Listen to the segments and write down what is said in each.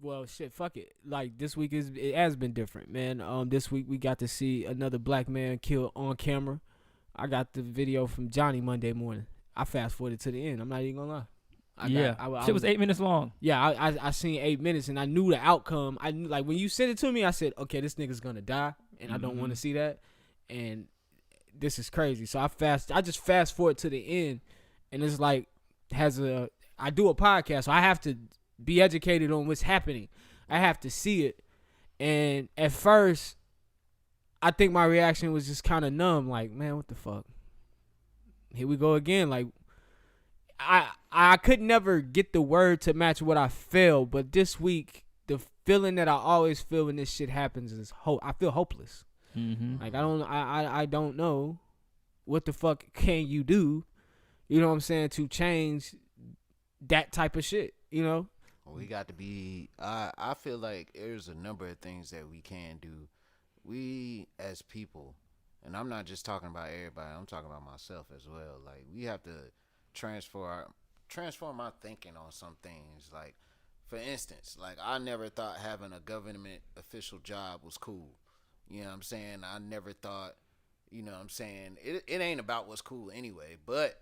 Well, shit, fuck it. Like this week it has been different, man. This week we got to see another black man killed on camera. I got the video from Johnny Monday morning. I fast forwarded to the end. I'm not even gonna lie. I Shit was 8 minutes long. Yeah, I seen 8 minutes and I knew the outcome. I knew, like when you sent it to me, I said, okay, this nigga's gonna die, and I don't want to see that. And this is crazy. So I just fast forward to the end, and it's like I do a podcast, so I have to be educated on what's happening. I have to see it. And at first, I think my reaction was just kind of numb, like, man, what the fuck? Here we go again. Like, I could never get the word to match what I felt, but this week, the feeling that I always feel when this shit happens is I feel hopeless. Like, I don't know what the fuck can you do, you know what I'm saying, to change that type of shit, you know? We got to be, I feel like there's a number of things that we can do. We as people, and I'm not just talking about everybody, I'm talking about myself as well. Like, we have to transform our thinking on some things. Like, for instance, like, I never thought having a government official job was cool. You know what I'm saying? I never thought, you know what I'm saying? It ain't about what's cool anyway, but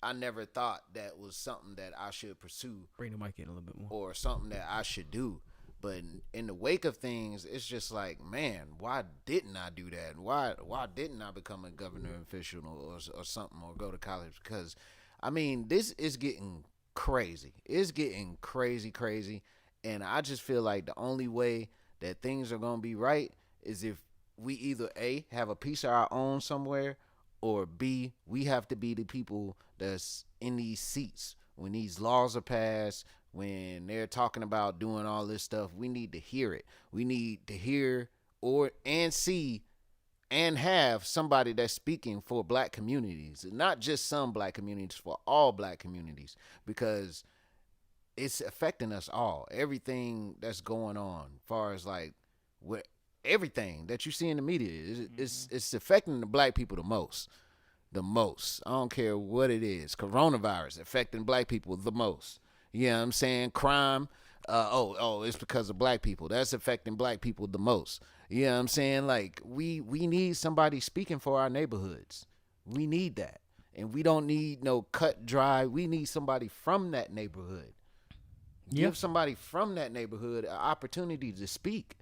I never thought that was something that I should pursue. Bring the mic in a little bit more. Or something that I should do. But in the wake of things, it's just like, man, why didn't I do that? Why didn't I become a governor official or something, or go to college? Because, I mean, this is getting crazy. It's getting crazy. And I just feel like the only way that things are going to be right is if we either A, have a piece of our own somewhere, or B, we have to be the people that's in these seats when these laws are passed, when they're talking about doing all this stuff. We need to hear it. We need to hear and see and have somebody that's speaking for black communities, not just some black communities, for all black communities, because it's affecting us all. Everything that's going on, as far as like everything that you see in the media, it's affecting the black people the most. I don't care what it is. Coronavirus affecting black people the most. You know what I'm saying? Crime, it's because of black people. That's affecting black people the most. You know what I'm saying? Like, we need somebody speaking for our neighborhoods. We need that. And we don't need no cut dry. We need somebody from that neighborhood. Give somebody from that neighborhood an opportunity to speak.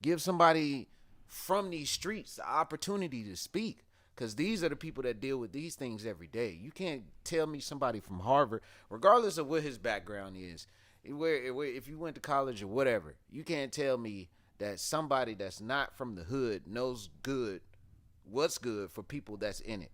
Give somebody from these streets the opportunity to speak. Because these are the people that deal with these things every day. You can't tell me somebody from Harvard, regardless of what his background is, if you went to college or whatever, you can't tell me that somebody that's not from the hood knows what's good for people that's in it.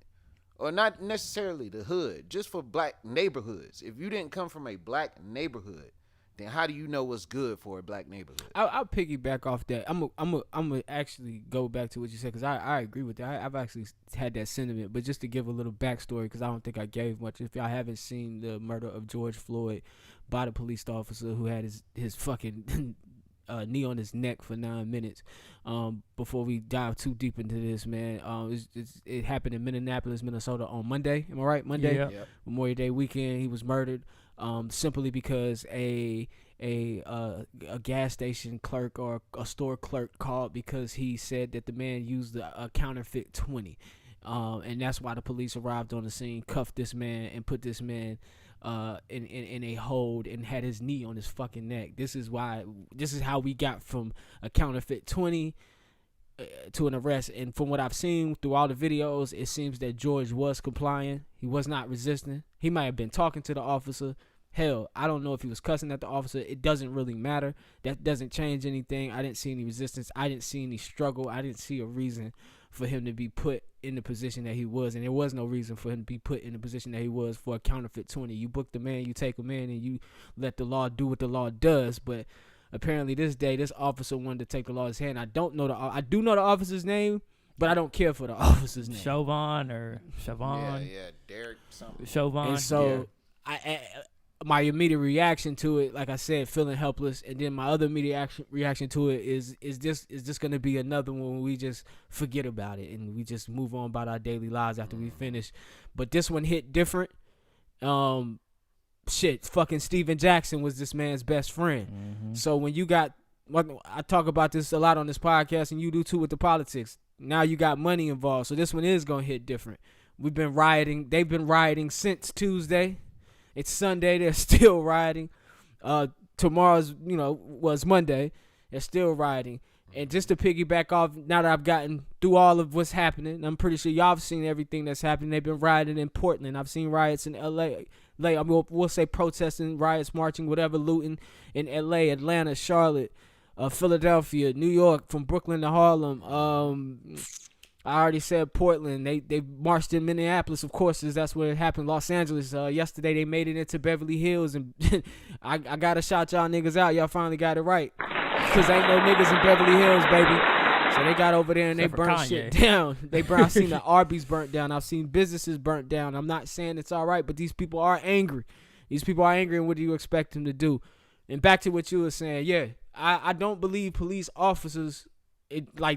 Or not necessarily the hood, just for black neighborhoods. If you didn't come from a black neighborhood, then how do you know what's good for a black neighborhood? I'll piggyback off that. I'm gonna actually go back to what you said, because I agree with that. I've actually had that sentiment, but just to give a little backstory, because I don't think I gave much. If y'all haven't seen the murder of George Floyd by the police officer who had his fucking knee on his neck for 9 minutes, before we dive too deep into this, man, it happened in Minneapolis, Minnesota on Monday. Am I right? Monday, yeah. Memorial Day weekend. He was murdered. Simply because a gas station clerk or a store clerk called because he said that the man used a counterfeit 20, and that's why the police arrived on the scene, cuffed this man, and put this man in a hold and had his knee on his fucking neck. This is how we got from a counterfeit 20 to an arrest. And from what I've seen through all the videos, it seems that George was complying. He was not resisting. He might have been talking to the officer. Hell, I don't know if he was cussing at the officer. It doesn't really matter. That doesn't change anything. I didn't see any resistance. I didn't see any struggle. I didn't see a reason for him to be put in the position that he was. And there was no reason for him to be put in the position that he was for a counterfeit 20. You book the man, you take him in, and you let the law do what the law does. But apparently this day, this officer wanted to take the law in his hand. I do know the officer's name, but I don't care for the officer's name. Chauvin or Chauvin. Yeah, Derek something. Chauvin. And so my immediate reaction to it, like I said, feeling helpless, and then my other immediate reaction to it is this going to be another one where we just forget about it and we just move on about our daily lives after we finish. But this one hit different. shit, fucking Steven Jackson was this man's best friend. Mm-hmm. So when you got, I talk about this a lot on this podcast, and you do too with the politics. Now you got money involved, so this one is gonna hit different. We've been rioting. They've been rioting since Tuesday. It's Sunday. They're still rioting. Tomorrow's, was Monday. They're still rioting. And just to piggyback off, now that I've gotten through all of what's happening, I'm pretty sure y'all have seen everything that's happening. They've been rioting in Portland. I've seen riots in L.A. I mean, we'll say protesting, riots, marching, whatever, looting in L.A., Atlanta, Charlotte, Philadelphia, New York, from Brooklyn to Harlem. I already said Portland. They marched in Minneapolis, of course, as that's where it happened. Los Angeles. Yesterday they made it into Beverly Hills, and I gotta shout y'all niggas out. Y'all finally got it right, cause ain't no niggas in Beverly Hills, baby. So they got over there and Except they burnt shit down. I've seen the Arby's burnt down. I've seen businesses burnt down. I'm not saying it's all right, but these people are angry. And what do you expect them to do? And back to what you were saying, yeah, I don't believe police officers.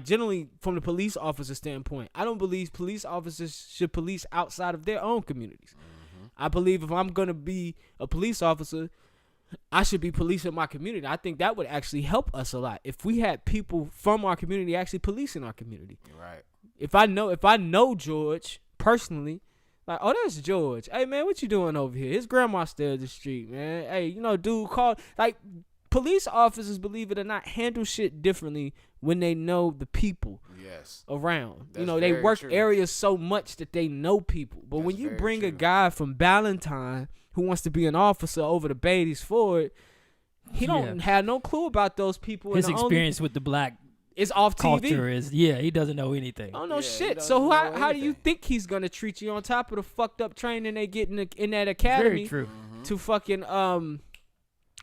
Generally from the police officer standpoint, I don't believe police officers should police outside of their own communities. Mm-hmm. I believe if I'm going to be a police officer, I should be policing my community. I think that would actually help us a lot if we had people from our community actually policing our community. Right. If I know George personally, like, oh, that's George. Hey, man, what you doing over here? His grandma still the street, man. Hey, dude, call. Like, police officers, believe it or not, handle shit differently when they know the people around. That's they work true. areas so much that they know people. But when you bring a guy from Ballantyne who wants to be an officer over to Beatty's Ford, he don't have no clue about those people. His experience with the black is off TV. Culture is, he doesn't know anything. Oh, no shit. So how do you think he's going to treat you on top of the fucked up training they get in that academy? Very true. To fucking,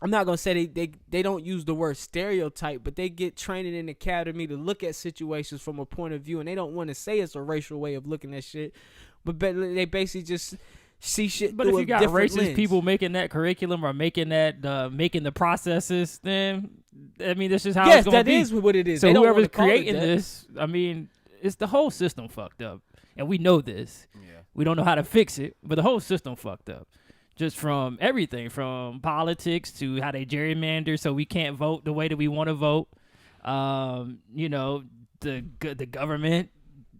I'm not going to say they don't use the word stereotype, but they get training in the academy to look at situations from a point of view, and they don't want to say it's a racial way of looking at shit, but they basically just see shit but through if you got racist lens. people making that curriculum or making that making the processes, then I mean that's just how it's going to be. Yes, that is what it is. So they don't whoever's wanna call it creating that. this, I mean, it's the whole system fucked up, and we know this. Yeah. We don't know how to fix it, but the whole system fucked up. Just from everything, from politics to how they gerrymander so we can't vote the way that we want to vote. The government,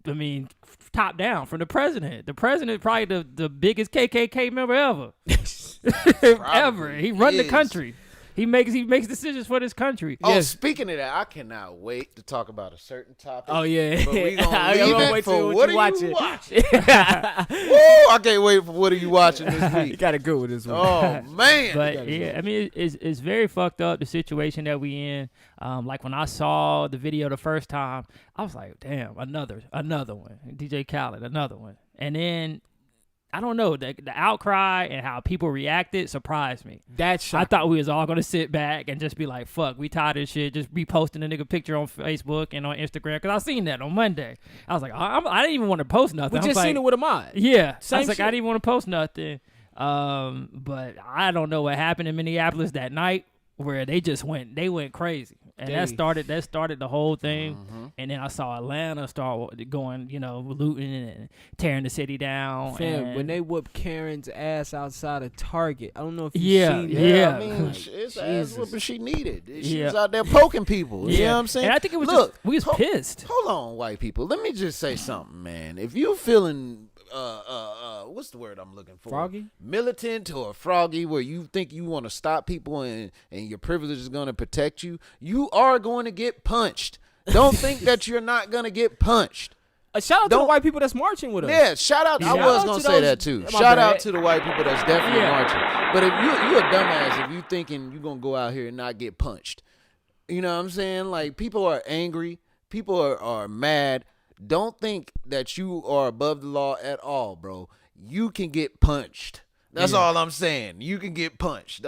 I mean, top down from the president. The president probably the biggest KKK member ever. Ever. He run the country. He makes decisions for this country. Oh, speaking of that, I cannot wait to talk about a certain topic. Oh, yeah. But we gonna leave it wait for till what you are watch you it. watching? Woo, I can't wait for what are you watching this week. You got to go with this one. Oh, man. But yeah, I mean, it's very fucked up, the situation that we in. Like when I saw the video the first time, I was like, damn, another one. DJ Khaled, another one. And then, I don't know, the outcry and how people reacted surprised me. That's shocking. I thought we was all going to sit back and just be like, fuck, we tired of this shit. Just reposting a nigga picture on Facebook and on Instagram. Because I seen that on Monday. I was like, I didn't even want to post nothing. We just seen it with a mod. Yeah. Same I was like, shit. I didn't want to post nothing. But I don't know what happened in Minneapolis that night where they went crazy. And that started the whole thing. Mm-hmm. And then I saw Atlanta start going, looting and tearing the city down. Fam, when they whooped Karen's ass outside of Target, I don't know if Yeah, seen that. yeah. I mean, Like, it's the ass whooping she needed. She Yeah. was out there poking people. You know what I'm saying? And I think it was Look, we was pissed. Hold on, white people. Let me just say something, man. If you feeling what's the word I'm looking for? Froggy? Militant or froggy, where you think you want to stop people and your privilege is going to protect you, you are going to get punched. Don't think that you're not going to get punched. A shout out to the white people that's marching with us. Yeah, shout out. I was going to say that too. Shout out to the white people that's definitely marching. But if you a dumbass if you thinking you're going to go out here and not get punched. You know what I'm saying? Like, people are angry. People are mad. Don't think that you are above the law at all, bro. You can get punched. That's all I'm saying. You can get punched.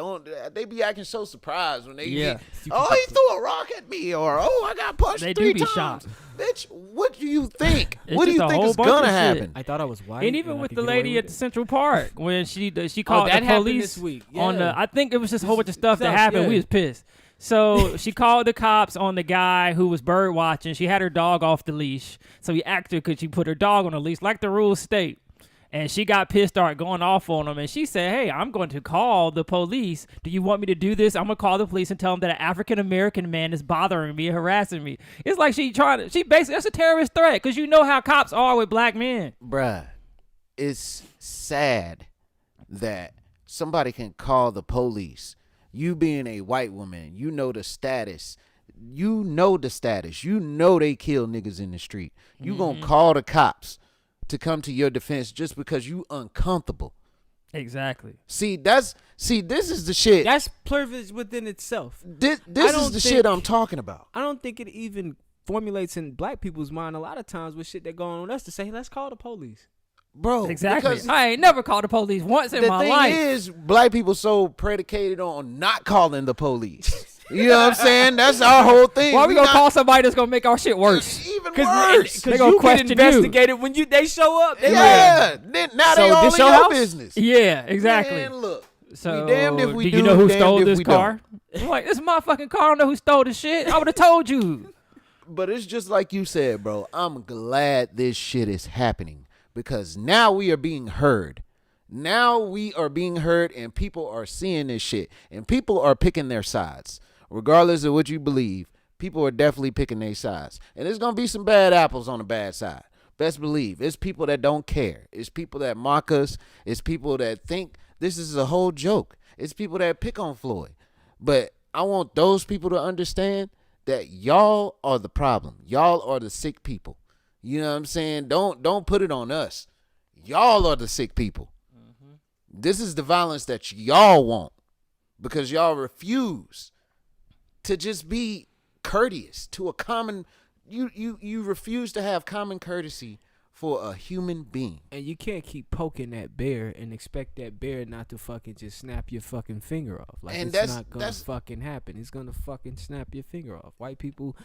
They be acting so surprised when they get, oh, he threw a rock at me, or I got punched They 3 do be times. shocked. Bitch, what do you think? It's What do you just a think whole is bunch gonna of shit. happen? I thought I was white. And even with the lady at the Central Park when she called that the happened police this week. on Yeah. I think it was just a whole bunch of stuff that Stuff, happened. yeah. We was pissed. So she called the cops on the guy who was bird watching. She had her dog off the leash. So he asked her, could she put her dog on the leash like the rules state? And she got pissed, started going off on him. And she said, hey, I'm going to call the police. Do you want me to do this? I'm going to call the police and tell them that an African-American man is bothering me, harassing me. It's like she basically, that's a terrorist threat because you know how cops are with black men. Bruh, it's sad that somebody can call the police. You being a white woman, you know the status. You know the status. You know they kill niggas in the street. You gonna call the cops to come to your defense just because you uncomfortable. Exactly. See, this is the shit. That's privilege within itself. This is the shit I'm talking about. I don't think it even formulates in black people's mind a lot of times with shit that going on us to say, hey, let's call the police. Bro, exactly. I ain't never called the police once in my life. The thing is, black people so predicated on not calling the police. You know what I'm saying? That's our whole thing. Why we gonna call somebody that's gonna make our shit worse? Even worse. Because you get investigated when they show up. Yeah. Now they all in your business. Yeah, exactly. Man, look. So, we damned if we do you know who stole this car? Don't. I'm like, this is my fucking car. I don't know who stole this shit. I would have told you. But it's just like you said, bro. I'm glad this shit is happening. Because now we are being heard. Now we are being heard and people are seeing this shit. And people are picking their sides. Regardless of what you believe, people are definitely picking their sides. And there's going to be some bad apples on the bad side. Best believe. It's people that don't care. It's people that mock us. It's people that think this is a whole joke. It's people that pick on Floyd. But I want those people to understand that y'all are the problem. Y'all are the sick people. You know what I'm saying? Don't put it on us. Y'all are the sick people. Mm-hmm. This is the violence that y'all want because y'all refuse to just be courteous to a common. You refuse to have common courtesy for a human being. And you can't keep poking that bear and expect that bear not to fucking just snap your fucking finger off. Like, and it's not gonna fucking happen. It's gonna fucking snap your finger off. White people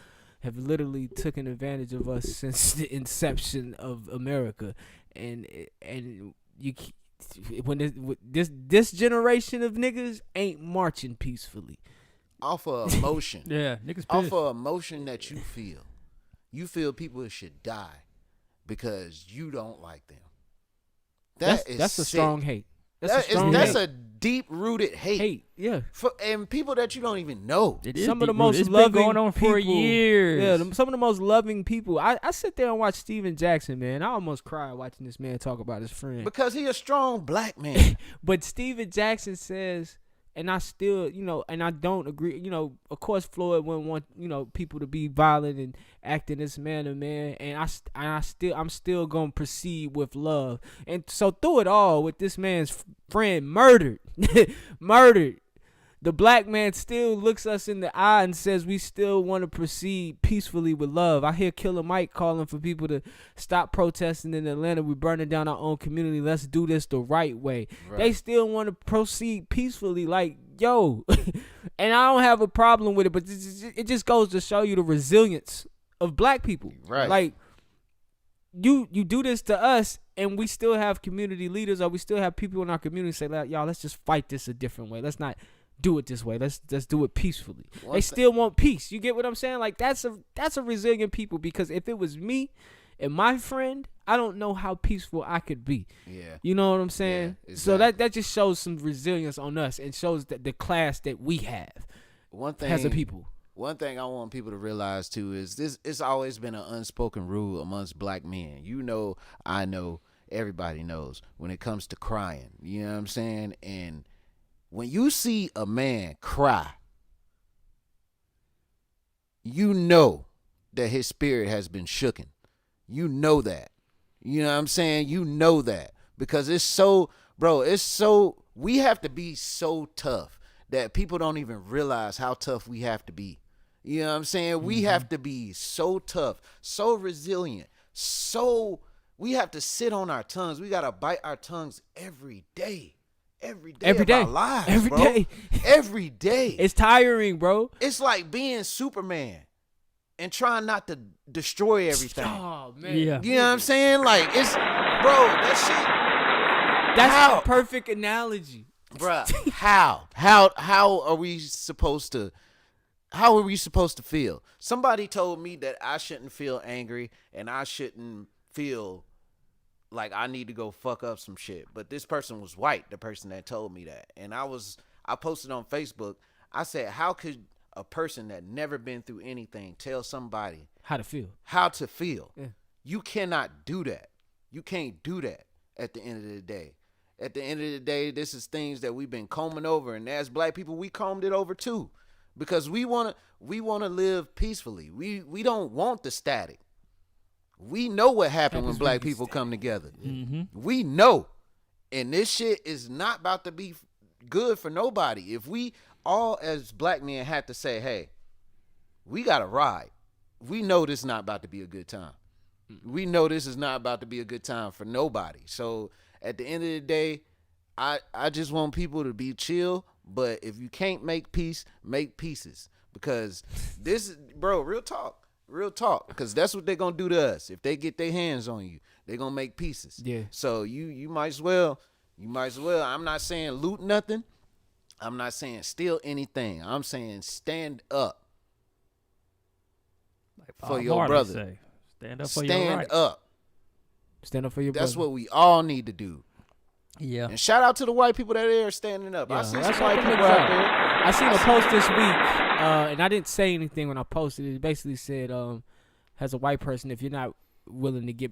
have literally taken advantage of us since the inception of America, and you when this generation of niggas ain't marching peacefully off of emotion. Yeah, niggas pissed. Off of emotion that you feel people should die because you don't like them. That's a strong hate. That's a deep-rooted hate. Yeah. And people that you don't even know. Some of the most loving been going on for people, years. Yeah, some of the most loving people. I sit there and watch Steven Jackson, man. I almost cry watching this man talk about his friend. Because he a strong black man. But Steven Jackson says, and I still, and I don't agree, of course Floyd wouldn't want, people to be violent and acting this man to man, and I'm still gonna proceed with love. And so through it all, with this man's friend murdered, the black man still looks us in the eye and says we still want to proceed peacefully with love. I hear Killer Mike calling for people to stop protesting in Atlanta. We're burning down our own community. Let's do this the right way. Right. They still want to proceed peacefully. Like, yo, and I don't have a problem with it, but it just goes to show you the resilience of black people. Right. Like, you do this to us, and we still have community leaders, or we still have people in our community say, y'all, let's just fight this a different way. Let's not do it this way. Let's do it peacefully. They still want peace. You get what I'm saying? Like, that's a resilient people, because if it was me and my friend, I don't know how peaceful I could be. Yeah. You know what I'm saying? Yeah, exactly. So that just shows some resilience on us and shows that the class that we have as a people. One thing I want people to realize too is this: it's always been an unspoken rule amongst black men. I know, everybody knows when it comes to crying. You know what I'm saying? And when you see a man cry, you know that his spirit has been shooken. You know that. You know what I'm saying? You know that. Because we have to be so tough that people don't even realize how tough we have to be. You know what I'm saying? Mm-hmm. We have to be so tough, so resilient, we have to sit on our tongues. We got to bite our tongues every day. Every day of our lives, Every day. It's tiring, bro. It's like being Superman and trying not to destroy everything. Oh, man. Yeah. You know what I'm saying? Like, that shit. That's a perfect analogy. Bruh, how are we supposed to feel? Somebody told me that I shouldn't feel angry and I shouldn't feel like I need to go fuck up some shit. But this person was white, the person that told me that. And I posted on Facebook, I said, how could a person that never been through anything tell somebody how to feel? Yeah. You cannot do that. You can't do that at the end of the day. At the end of the day, this is things that we've been combing over, and as black people, we combed it over too, because we wanna live peacefully. We don't want the static. We know what happened when black people come together. Mm-hmm. We know, and this shit is not about to be good for nobody. If we all as black men had to say, "Hey, we gotta ride," we know this is not about to be a good time. We know this is not about to be a good time for nobody. So at the end of the day, I just want people to be chill. But if you can't make peace, make pieces. Because this is, bro, real talk. Because that's what they're going to do to us. If they get their hands on you, they're going to make pieces. Yeah. So you might as well. I'm not saying loot nothing. I'm not saying steal anything. I'm saying stand up for your brother. Say. Stand up for your Stand right. up. Stand up for your That's brother. what we all need to do. Yeah. And shout out to the white people that are standing up. Yeah, I see that's some white what people I'm out there. I seen a post this week, and I didn't say anything when I posted it. It basically said, as a white person, if you're not willing to get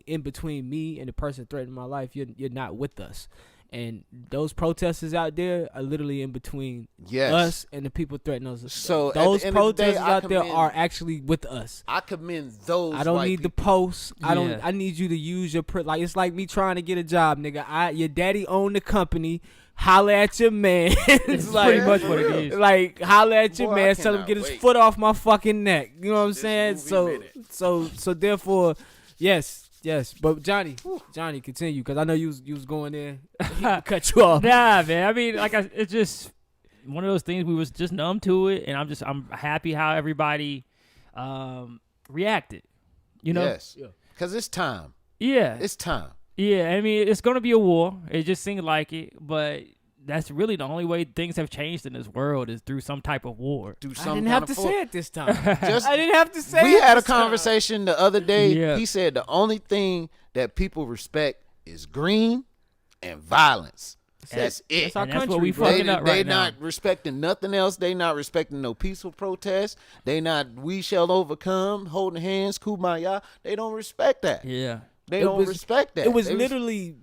in between me and the person threatening my life, you're not with us. And those protesters out there are literally in between us and the people threatening us. So those protesters out there commend, are actually with us. I commend those. I don't white need the people. posts. Yeah. I need you to use your like. It's like me trying to get a job, nigga. Your daddy owned the company. Holla at your man. It's like, pretty much what it is. Like, holla at your Boy, man. I Tell him cannot get his wait. foot off my fucking neck. You know what I'm This saying? movie So therefore, yes. But Johnny, continue, because I know you was going there. Cut you off. Nah, man. I mean, it's just one of those things. We was just numb to it, and I'm happy how everybody reacted. You know? Yes. Because it's time. Yeah. It's time. Yeah. I mean, it's gonna be a war. It just seemed like it, but that's really the only way things have changed in this world is through some type of war. Do I some didn't kind have of to force. say it this time. Just- I didn't have to say it. We had a this time. conversation the other day. Yeah. He said the only thing that people respect is green and violence. That's it. That's our And that's what country, we bro. fucking up They right now. not respecting nothing else. They not respecting no peaceful protest. They not we shall overcome, holding hands, kumbaya. They don't respect that. Yeah. They It don't was- respect that. It was They literally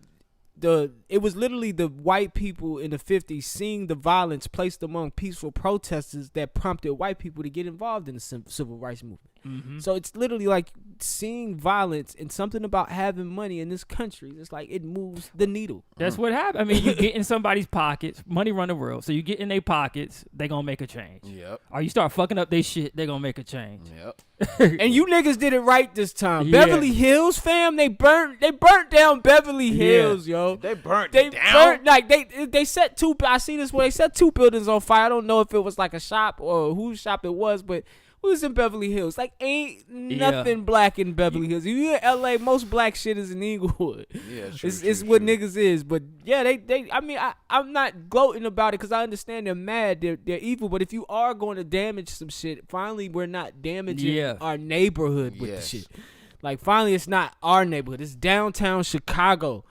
the white people in the 50s seeing the violence placed among peaceful protesters that prompted white people to get involved in the civil rights movement. Mm-hmm. So it's literally like seeing violence and something about having money in this country. It's like it moves the needle. That's what happened. I mean, you get in somebody's pockets. Money run the world. So you get in their pockets, they gonna make a change. Yep. Or you start fucking up their shit, they gonna make a change. Yep. And you niggas did it right this time. Yeah. Beverly Hills, fam, they burnt down Beverly Hills, yo. They burnt They it down. burnt like they set two. I see this where they set two buildings on fire. I don't know if it was like a shop or whose shop it was, but it was in Beverly Hills. Like ain't nothing black in Beverly Hills. If you in LA, most black shit is in Inglewood. Yeah, It's what niggas is. But yeah, they. I mean, I'm not gloating about it because I understand they're mad. They're evil. But if you are going to damage some shit, finally we're not damaging our neighborhood with the shit. Like finally, it's not our neighborhood. It's downtown Chicago.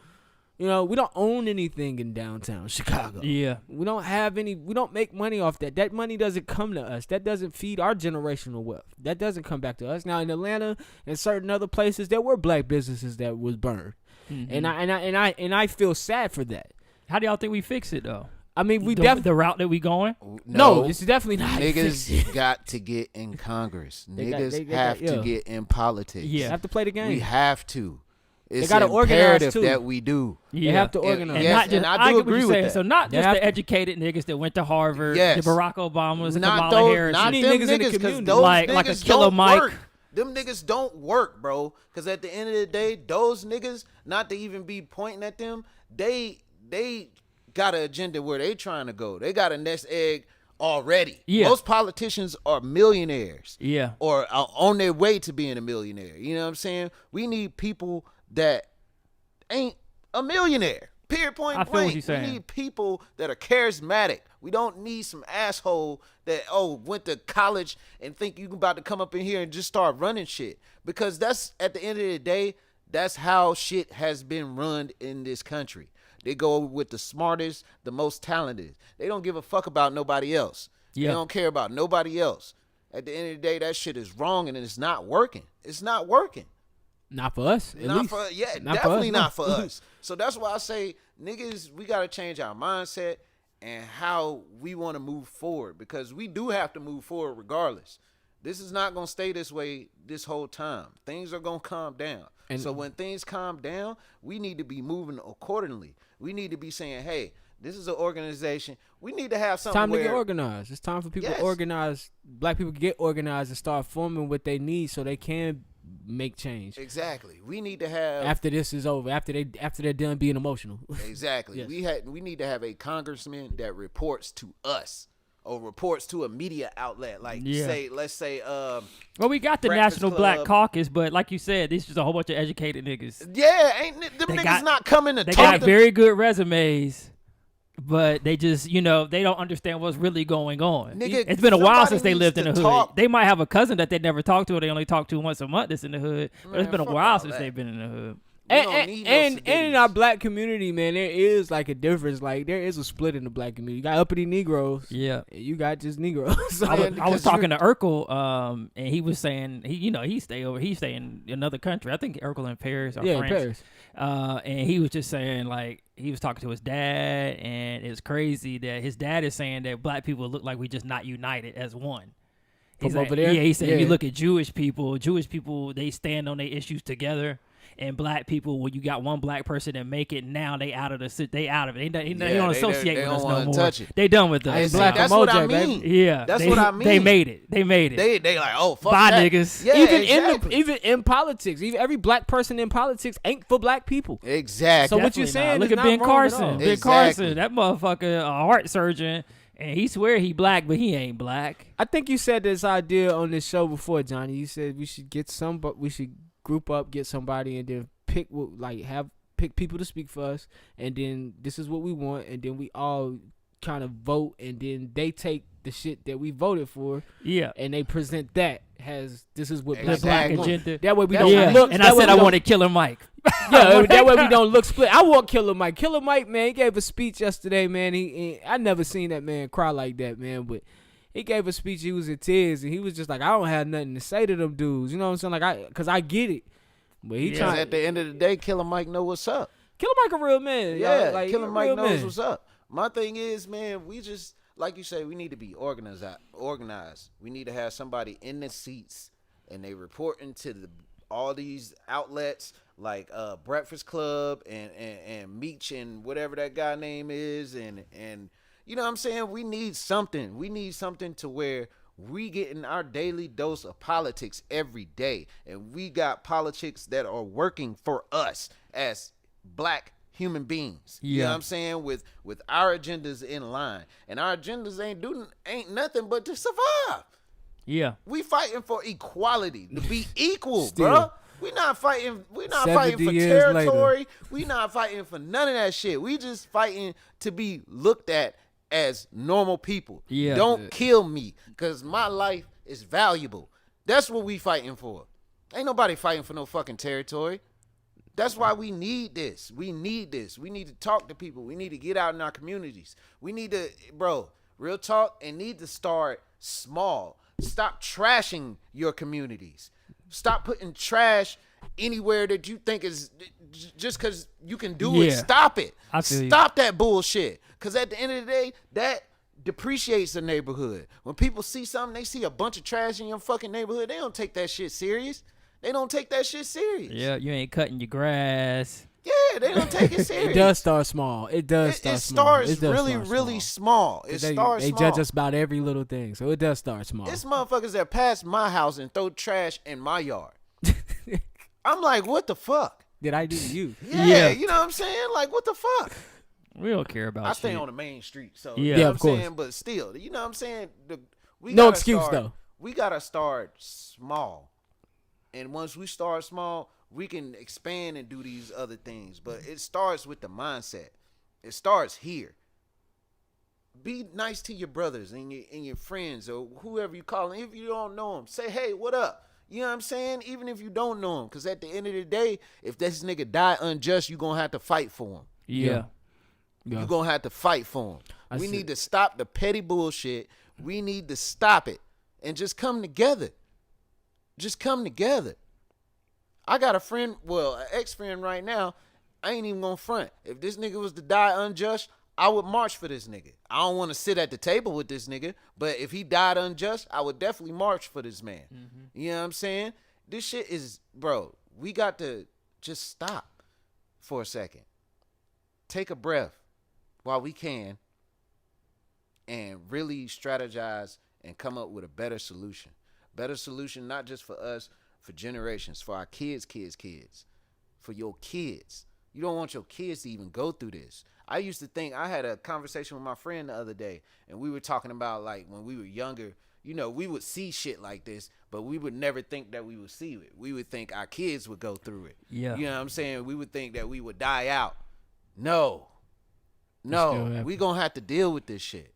You know, we don't own anything in downtown Chicago. Yeah. We don't have any. We don't make money off that. That money doesn't come to us. That doesn't feed our generational wealth. That doesn't come back to us. Now in Atlanta and certain other places, there were black businesses that was burned, and I feel sad for that. How do y'all think we fix it though? I mean, we the definitely route that we going? no. It's definitely not. Niggas got to get in Congress. Niggas have to get in politics. Yeah. They have to play the game. We have to. It's gotta organize, imperative too. that we do. Yeah. They have to organize. And Yes, not just, and I do get what agree you're with saying. that. So not They just have the to- educated niggas that went to Harvard, Yes. the Barack Obamas, the Not Kamala those, Harris. not You them need niggas in the niggas, because community. those Like niggas a Killer don't Mike. work. Them niggas don't work, bro. Because at the end of the day, those niggas, not to even be pointing at them, they got an agenda where they trying to go. They got a nest egg already. Yeah. Most politicians are millionaires. Yeah. Or are on their way to being a millionaire. You know what I'm saying? We need people that ain't a millionaire. Period, point I feel blank. what you're saying. We need people that are charismatic. We don't need some asshole that went to college and think you about to come up in here and just start running shit. Because that's at the end of the day, That's how shit has been run in this country. They go with the smartest, the most talented. They don't give a fuck about nobody else. Yeah. They don't care about nobody else. At the end of the day, that shit is wrong and it's not working. It's not working. Not for us. Not for definitely not for us. So that's why I say, niggas, we gotta change our mindset and how we want to move forward, because we do have to move forward regardless. This is not gonna stay this way this whole time. Things are gonna calm down. And so when things calm down, we need to be moving accordingly. We need to be saying, hey, this is an organization. We need to have something. It's time to get organized. It's time for people to organize. Black people get organized and start forming what they need so they can make change. Exactly. We need to have, after this is over, after they're done being emotional. Exactly. Yes. We need to have a congressman that reports to us or reports to a media outlet. Like let's say well, we got the Breakfast National Club. Black Caucus, but like you said, this is just a whole bunch of educated niggas. Yeah, ain't them niggas not coming to they talk. They got very good resumes. But they just, they don't understand what's really going on. Nigga, it's been a while since they lived in the hood. Talk. They might have a cousin that they never talked to, or they only talk to once a month that's in the hood. But it's been a while since they've been in the hood. And in our black community, man, there is like a difference. Like there is a split in the black community. You got uppity Negroes. Yeah. And you got just Negroes. I was talking to Urkel, and he was saying he stay in another country. I think Urkel in Paris or France. Paris. And he was just saying, like, he was talking to his dad, and it's crazy that his dad is saying that black people look like we just not united as one. He's From over there? Yeah, he said, you look at Jewish people, they stand on their issues together. And black people, when you got one black person that make it, now they out of it. They don't associate with us no more. They done with us. That's what I mean. Yeah, that's what I mean. They made it. They like, oh, fuck bye, that. niggas. Yeah, even in politics, even every black person in politics ain't for black people. Exactly. So what you're saying? Look is at Ben not Carson. wrong at all. Ben Carson, that motherfucker, a heart surgeon. And he swear he black, but he ain't black. I think you said this idea on this show before, Johnny. You said we should we should group up, get somebody, and then pick people to speak for us, and then this is what we want, and then we all kind of vote, and then they take the shit that we voted for, and they present that as this is what black agenda. That way we don't look. And I said I wanted Killer Mike. Yeah, that way we don't look split. I want Killer Mike. Killer Mike, man, he gave a speech yesterday, man. I never seen that man cry like that, man, but he gave a speech. He was in tears, and he was just like, I don't have nothing to say to them dudes. You know what I'm saying? Because I get it. But at the end of the day, Killer Mike know what's up. Killer Mike a real man. Yeah, like, Killer Mike knows what's up. My thing is, man, we just, like you say, we need to be organized. We need to have somebody in the seats, and they reporting to all these outlets like Breakfast Club and Meech and whatever that guy name is, and you know what I'm saying? We need something. We need something to where we getting our daily dose of politics every day, and we got politics that are working for us as black human beings. You know what I'm saying? With our agendas in line, and our agendas ain't nothing but to survive. Yeah, we fighting for equality, to be equal, bro. We not fighting. We not fighting for territory. We not fighting for none of that shit. We just fighting to be looked at as normal people. Yeah. Don't kill me, because my life is valuable. That's what we fighting for. Ain't nobody fighting for no fucking territory. That's why we need this. We need this. We need to talk to people. We need to get out in our communities. We need to, real talk, and need to start small. Stop trashing your communities. Stop putting trash anywhere that you think is just because you can do it. Stop it. Stop that bullshit. Because at the end of the day, that depreciates the neighborhood. When people see something, they see a bunch of trash in your fucking neighborhood, they don't take that shit serious. Yeah, you ain't cutting your grass. Yeah, they don't take it serious. It does start small. It starts really small. They judge us about every little thing, so it does start small. It's motherfuckers that pass my house and throw trash in my yard. I'm like, what the fuck? Did I do to you? Yeah, you know what I'm saying? Like, what the fuck? We don't care about I stay on the main street, so yeah, you know of what I'm course. saying? But still, you know what I'm saying? No excuse, though. We got to start small. And once we start small, we can expand and do these other things. But it starts with the mindset. It starts here. Be nice to your brothers and your friends or whoever you call them. If you don't know them, say, hey, what up? You know what I'm saying? Even if you don't know him. Because at the end of the day, if this nigga die unjust, you going to have to fight for him. Yeah. You're going to have to fight for him. We need to stop the petty bullshit. We need to stop it and just come together. Just come together. I got a friend, well, an ex-friend right now. I ain't even going to front. If this nigga was to die unjust, I would march for this nigga. I don't want to sit at the table with this nigga, but if he died unjust, I would definitely march for this man. Mm-hmm. You know what I'm saying? This shit is, bro, we got to just stop for a second. Take a breath while we can and really strategize and come up with a better solution. Better solution not just for us, for generations, for our kids, for your kids. You don't want your kids to even go through this. I used to think, I had a conversation with my friend the other day, and we were talking about, like, when we were younger, you know, we would see shit like this, but we would never think that we would see it. We would think our kids would go through it. Yeah. You know what I'm saying? We would think that we would die out. No, we gonna have to deal with this shit.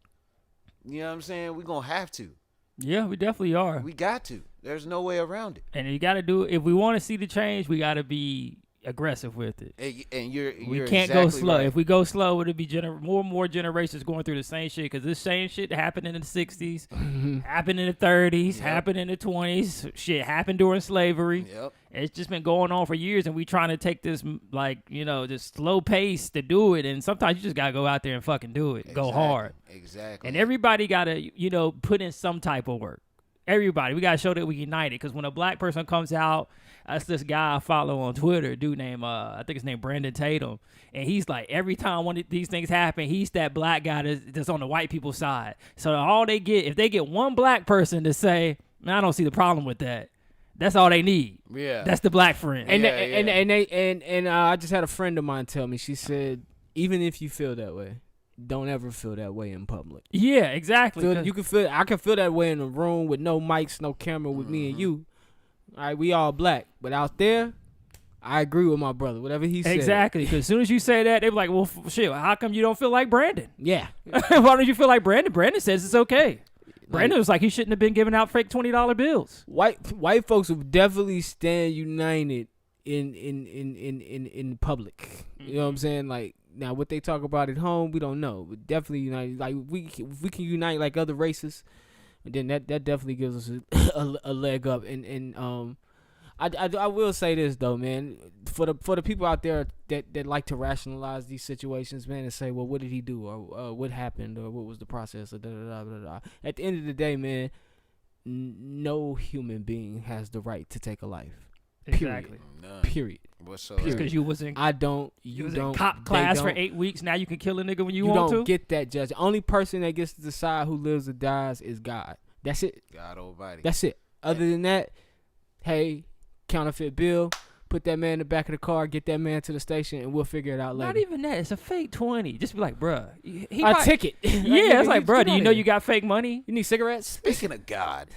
You know what I'm saying? We gonna have to. Yeah, we definitely are. We got to. There's no way around it. And you got to do, if we want to see the change, we got to be aggressive with it. And you're we can't exactly go slow. Right. If we go slow, it'll be more and more generations going through the same shit, because this same shit happened in the 60s, happened in the 30s, happened in the 20s, shit happened during slavery. Yep. It's just been going on for years, and we trying to take this, like, you know, this slow pace to do it, and sometimes you just got to go out there and fucking do it. Go hard. Exactly. And everybody got to, you know, put in some type of work. Everybody. We got to show that we united, because when a black person comes out, that's this guy I follow on Twitter, a dude named, I think his name Brandon Tatum, and he's like, every time one of these things happen, he's that black guy that's on the white people's side. So all they get, if they get one black person to say, man, I don't see the problem with that, that's all they need. Yeah. That's the black friend. And I just had a friend of mine tell me, she said, even if you feel that way, don't ever feel that way in public. Yeah, exactly. You can feel. I can feel that way in a room with no mics, no camera, with me and you. All right, we all black, but out there, I agree with my brother. Whatever he said. Exactly. Because as soon as you say that, they're like, "Well, shit. How come you don't feel like Brandon?" Yeah. Why don't you feel like Brandon? Brandon says it's okay. Brandon was like, he shouldn't have been giving out fake $20 bills. White folks will definitely stand united in public. You know what I'm saying? Like, now what they talk about at home, we don't know. But definitely united. Like, if we can unite like other races, then that definitely gives us a leg up. And I will say this though, man, for the people out there that like to rationalize these situations, man, and say, well, what did he do, or what happened, or what was the process, or da da da da da. At the end of the day, man, no human being has the right to take a life. Exactly. Period. What's up? Just because you was in, you was in cop class for 8 weeks, now you can kill a nigga when you want to. You don't get that, Judge. The only person that gets to decide who lives or dies is God. That's it. God Almighty. That's it. Other than that, hey, counterfeit bill, put that man in the back of the car, get that man to the station, and we'll figure it out later. Not even that. It's a fake 20. Just be like, bruh. A ticket. Yeah, it's like, bruh, do you know you got fake money? You need cigarettes? Speaking of God.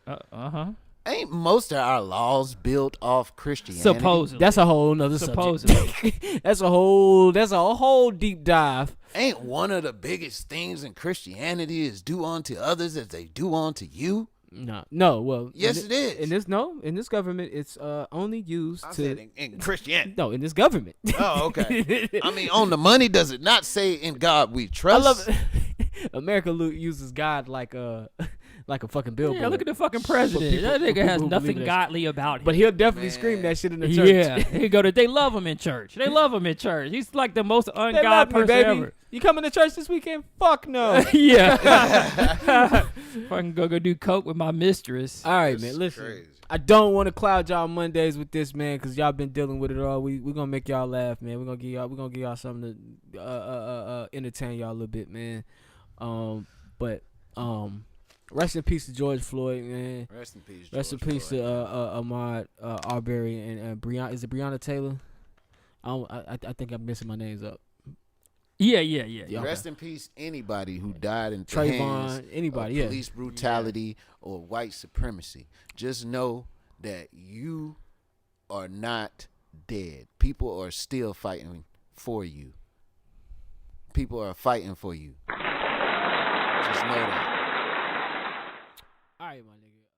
Uh-huh. Ain't most of our laws built off Christianity? Supposedly. That's a whole nother subject. That's a whole deep dive. Ain't one of the biggest things in Christianity is do unto others as they do unto you? No. Well, yes, it is. In this government, it's only used said in Christianity. No, in this government. Oh, okay. I mean, on the money, does it not say in God we trust? I love it. America uses God like a fucking billboard. Yeah, look at the fucking president. That nigga has nothing godly about him. But he'll definitely scream that shit in the church. Yeah, he go to. They love him in church. He's like the most ungod person ever. You coming to church this weekend? Fuck no. Yeah. Fucking go do coke with my mistress. All right, man. Listen, crazy. I don't want to cloud y'all Mondays with this, man, because y'all been dealing with it all. We gonna make y'all laugh, man. We're gonna give y'all something to entertain y'all a little bit, man. Rest in peace to George Floyd, man. Rest in peace. Rest in peace to Ahmaud Arbery and Breonna. Is it Breonna Taylor? I think I'm messing my names up. Yeah. Rest in peace, anybody who died in Trayvon, anybody, of police brutality or white supremacy. Just know that you are not dead. People are still fighting for you. People are fighting for you. Just know that.